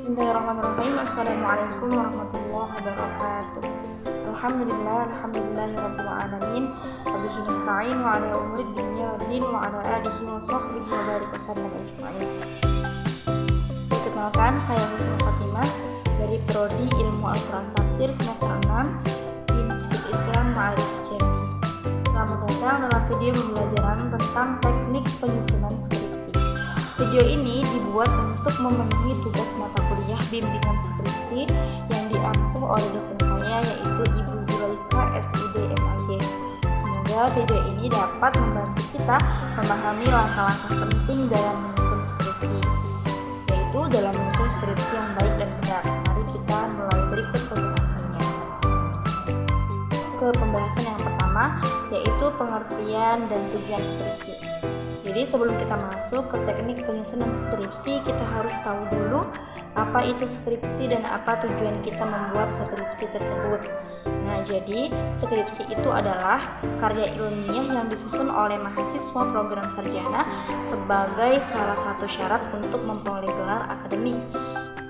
Bismillahirrahmanirrahim. Assalamualaikum warahmatullahi wabarakatuh. Alhamdulillahirabbil alamin. Wabihi nasta'in wa ala umuri dunya waddin wa ala alihi wa sahbihi wa barik wasallam ajma'in. Perkenalkan, saya Husnul Fatimah dari Prodi Ilmu Al-Quran Tafsir semester 6 Institut Islam Ma'arif Jambi. Selamat datang dalam video pembelajaran tentang teknik penyusunan skripsi. Video ini dibuat untuk memenuhi tugas mata kuliah bimbingan skripsi yang diampu oleh dosen saya, yaitu Ibu Zulaika SUD MAG. Semoga video ini dapat membantu kita memahami langkah-langkah penting dalam menyusun skripsi, yaitu dalam menyusun skripsi yang baik dan benar. Mari kita mulai berikut pembahasannya. Ke pembahasan yang pertama, yaitu pengertian dan tujuan skripsi. Jadi sebelum kita masuk ke teknik penyusunan skripsi, kita harus tahu dulu apa itu skripsi dan apa tujuan kita membuat skripsi tersebut. Nah, jadi skripsi itu adalah karya ilmiah yang disusun oleh mahasiswa program sarjana sebagai salah satu syarat untuk memperoleh gelar akademik.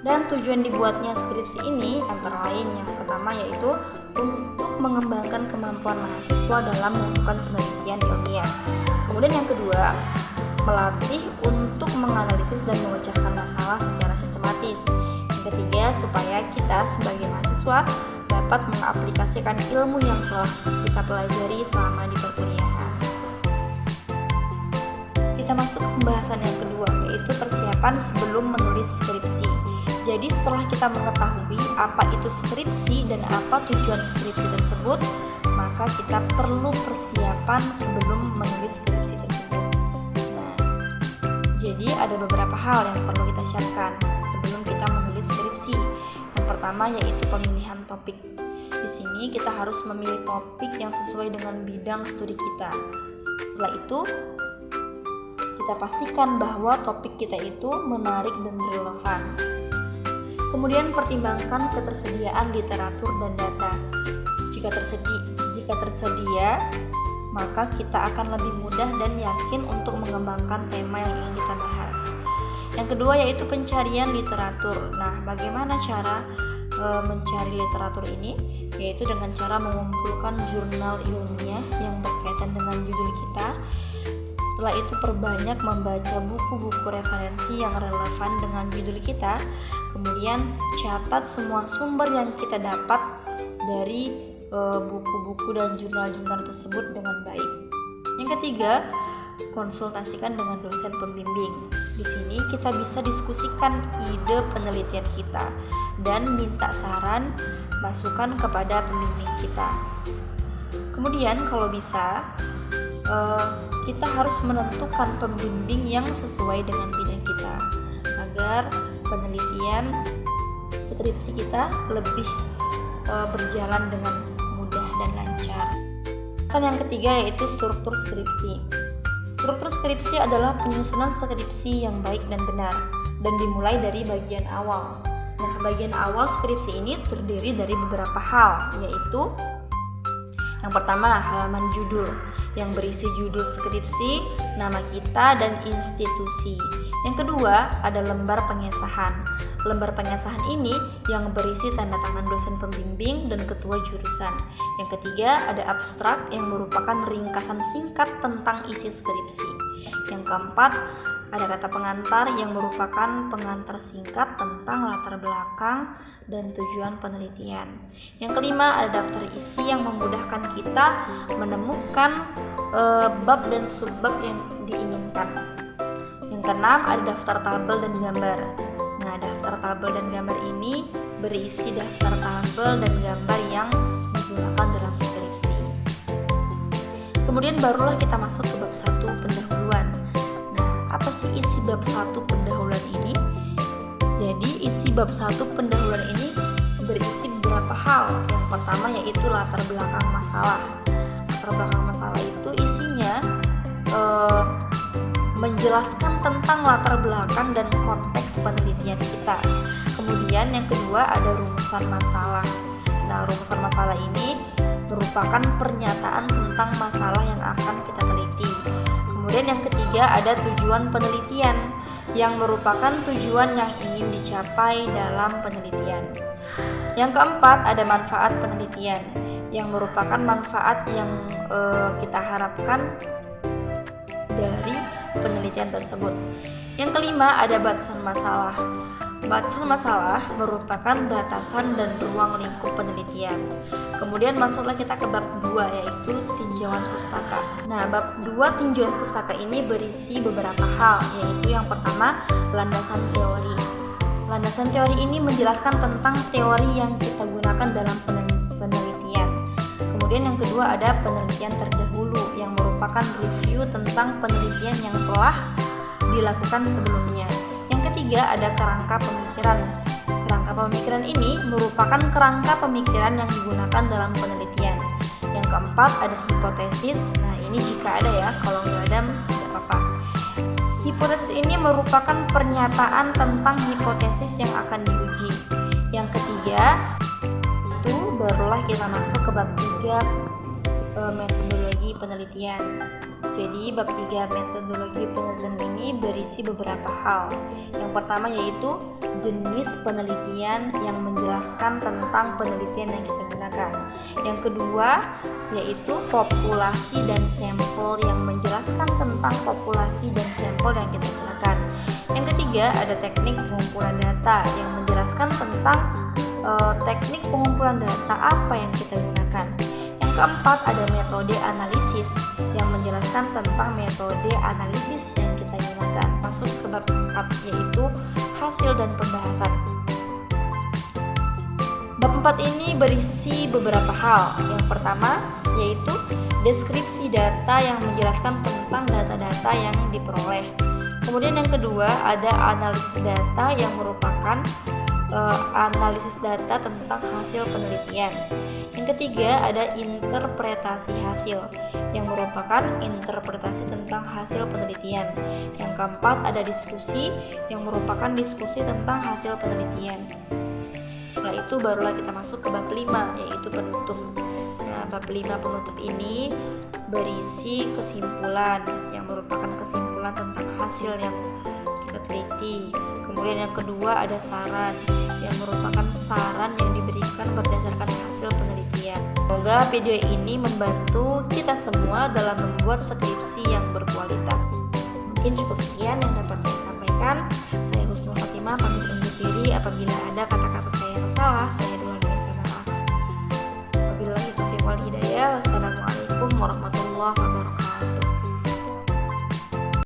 Dan tujuan dibuatnya skripsi ini antara lain yang pertama yaitu untuk mengembangkan kemampuan mahasiswa dalam melakukan penelitian ilmiah. Kemudian yang kedua, melatih untuk menganalisis dan memecahkan masalah secara sistematis. Yang ketiga, supaya kita sebagai mahasiswa dapat mengaplikasikan ilmu yang telah kita pelajari selama di perkuliahan. Kita masuk ke pembahasan yang kedua, yaitu persiapan sebelum menulis skripsi. Jadi setelah kita mengetahui apa itu skripsi dan apa tujuan skripsi tersebut, maka kita perlu persiapan sebelum menulis skripsi tersebut. Nah, jadi ada beberapa hal yang perlu kita siapkan sebelum kita menulis skripsi. Yang pertama yaitu pemilihan topik. Di sini kita harus memilih topik yang sesuai dengan bidang studi kita. Setelah itu, kita pastikan bahwa topik kita itu menarik dan relevan. Kemudian pertimbangkan ketersediaan literatur dan data. Jika tersedia, maka kita akan lebih mudah dan yakin untuk mengembangkan tema yang ingin kita bahas. Yang kedua yaitu pencarian literatur. Nah, bagaimana cara mencari literatur ini? Yaitu dengan cara mengumpulkan jurnal ilmiah yang berkaitan dengan judul kita. Setelah itu perbanyak membaca buku-buku referensi yang relevan dengan judul kita. Kemudian catat semua sumber yang kita dapat dari buku-buku dan jurnal-jurnal tersebut dengan baik. Yang ketiga, konsultasikan dengan dosen pembimbing. Di sini kita bisa diskusikan ide penelitian kita dan minta saran, masukan kepada pembimbing kita. Kemudian kalau bisa, kita harus menentukan pembimbing yang sesuai dengan bidang kita agar penelitian skripsi kita lebih berjalan dengan mudah dan lancar. Dan yang ketiga yaitu struktur skripsi. Struktur skripsi adalah penyusunan skripsi yang baik dan benar dan dimulai dari bagian awal. Nah, bagian awal skripsi ini terdiri dari beberapa hal, yaitu yang pertama halaman judul yang berisi judul skripsi, nama kita, dan institusi. Yang kedua ada lembar pengesahan. Lembar pengesahan ini yang berisi tanda tangan dosen pembimbing dan ketua jurusan. Yang ketiga ada abstrak yang merupakan ringkasan singkat tentang isi skripsi. Yang keempat ada kata pengantar yang merupakan pengantar singkat tentang latar belakang dan tujuan penelitian. Yang kelima ada daftar isi yang memudahkan kita menemukan bab dan subbab yang diinginkan. Yang keenam ada daftar tabel dan gambar. Nah, daftar tabel dan gambar ini berisi daftar tabel dan gambar yang digunakan dalam skripsi. Kemudian barulah kita masuk ke bab 1 pendahuluan. Nah, apa sih isi bab 1 pendahuluan ini? Jadi isi bab 1 pendahuluan ini berisi beberapa hal. Yang pertama yaitu latar belakang masalah. Latar belakang masalah itu isinya menjelaskan tentang latar belakang dan konteks penelitian kita. Kemudian yang kedua ada rumusan masalah. Nah, rumusan masalah ini merupakan pernyataan tentang masalah yang akan kita teliti. Kemudian yang ketiga ada tujuan penelitian. yang merupakan tujuan yang ingin dicapai dalam penelitian. Yang keempat, ada manfaat penelitian yang merupakan manfaat yang kita harapkan dari penelitian tersebut. Yang kelima, ada batasan masalah. Batasan masalah merupakan batasan dan ruang lingkup penelitian. Kemudian masuklah kita ke bab 2, yaitu tinjauan pustaka. Nah, bab 2 tinjauan pustaka ini berisi beberapa hal, yaitu yang pertama, landasan teori. Landasan teori ini menjelaskan tentang teori yang kita gunakan dalam penelitian. Kemudian yang kedua, ada penelitian terdahulu yang merupakan review tentang penelitian yang telah dilakukan sebelumnya. Yang ketiga, ada kerangka pemikiran. Kerangka pemikiran ini merupakan kerangka pemikiran yang digunakan dalam penelitian. Yang keempat, ada hipotesis. Nah, ini jika ada ya, kalau nggak ada tidak apa-apa. Hipotesis ini merupakan pernyataan tentang hipotesis yang akan diuji. Yang ketiga, itu barulah kita masuk ke bab 3, metodologi penelitian. Jadi bab 3 metodologi penelitian ini berisi beberapa hal. Yang pertama yaitu jenis penelitian yang menjelaskan tentang penelitian yang kita gunakan. Yang kedua yaitu populasi dan sampel yang menjelaskan tentang populasi dan sampel yang kita gunakan. Yang ketiga ada teknik pengumpulan data yang menjelaskan tentang teknik pengumpulan data apa yang kita gunakan. Yang keempat ada metode analisis yang menjelaskan tentang metode analisis yang kita gunakan. Masuk ke bab 4 yaitu hasil dan pembahasan. Bab 4 ini berisi beberapa hal. Yang pertama yaitu deskripsi data yang menjelaskan tentang data-data yang diperoleh. Kemudian yang kedua ada analisis data yang merupakan analisis data tentang hasil penelitian. Yang ketiga ada interpretasi hasil yang merupakan interpretasi tentang hasil penelitian. Yang keempat ada diskusi yang merupakan diskusi tentang hasil penelitian. Setelah itu barulah kita masuk ke bab 5 yaitu penutup. Nah, bab 5 penutup ini berisi kesimpulan yang merupakan kesimpulan tentang hasil yang kita teliti. Kemudian yang kedua ada saran yang merupakan saran yang diberikan berdasarkan hasil penelitian. Semoga video ini membantu kita semua dalam membuat skripsi yang berkualitas. Mungkin cukup sekian yang dapat saya sampaikan. Saya Husnul Khotimah pamit undur diri. Apabila ada kata-kata saya yang salah, saya duluan minta maaf. Wabillahi taufiq wal hidayah. Wassalamualaikum warahmatullahi wabarakatuh.